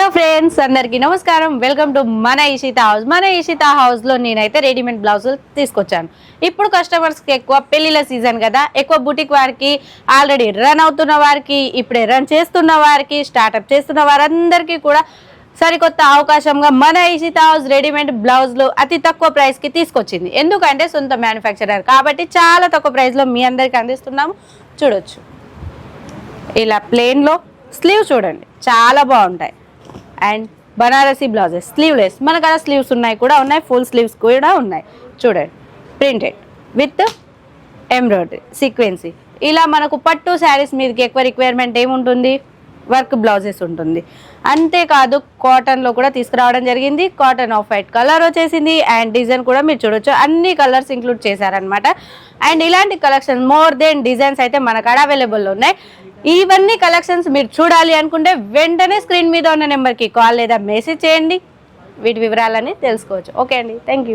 Hello friends, అందరికీ నమస్కారం. Welcome to మన ఇషితా హౌస్. మన ఇషితా హౌస్లో నేనైతే రెడీమేడ్ బ్లౌజులు తీసుకొచ్చాను. ఇప్పుడు కస్టమర్స్కి ఎక్కువ పెళ్ళిళ్ళ సీజన్ కదా, ఎక్కువ బుటిక్ వారికి, ఆల్రెడీ రన్ అవుతున్న వారికి, ఇప్పుడే రన్ చేస్తున్న వారికి, స్టార్ట్అప్ చేస్తున్న వారందరికీ కూడా సరికొత్త అవకాశంగా మన ఇషితా హౌస్ రెడీమేడ్ బ్లౌజులు అతి తక్కువ ప్రైస్కి తీసుకొచ్చింది. ఎందుకంటే సొంత మ్యానుఫ్యాక్చరర్ కాబట్టి చాలా తక్కువ ప్రైస్లో మీ అందరికీ అందిస్తున్నాము. చూడొచ్చు, ఇలా ప్లెయిన్లో స్లీవ్ చూడండి, చాలా బాగుంటాయి. అండ్ బనారసీ బ్లౌజెస్ స్లీవ్లెస్, మనకు అలా స్లీవ్స్ ఉన్నాయి కూడా ఉన్నాయి, ఫుల్ స్లీవ్స్ కూడా ఉన్నాయి. చూడండి, ప్రింటెడ్ విత్ ఎంబ్రాయిడరీ సీక్వెన్సీ. ఇలా మనకు పట్టు శారీస్ మీదకి ఎక్కువ రిక్వైర్మెంట్ ఏముంటుంది, వర్క్ బ్లౌజెస్ ఉంటుంది. అంతేకాదు కాటన్లో కూడా తీసుకురావడం జరిగింది. కాటన్ ఆఫ్ వైట్ కలర్ వచ్చేసింది. అండ్ డిజైన్ కూడా మీరు చూడొచ్చు, అన్ని కలర్స్ ఇంక్లూడ్ చేశారనమాట. అండ్ ఇలాంటి కలెక్షన్ మోర్ దెన్ డిజైన్స్ అయితే మన కాడ అవైలబుల్లో ఉన్నాయి. ఇవన్నీ కలెక్షన్స్ మీరు చూడాలి అనుకుంటే వెంటనే స్క్రీన్ మీద ఉన్న నెంబర్కి కాల్ లేదా మెసేజ్ చేయండి, వీటి వివరాలని తెలుసుకోవచ్చు. ఓకే అండి, థ్యాంక్ యూ.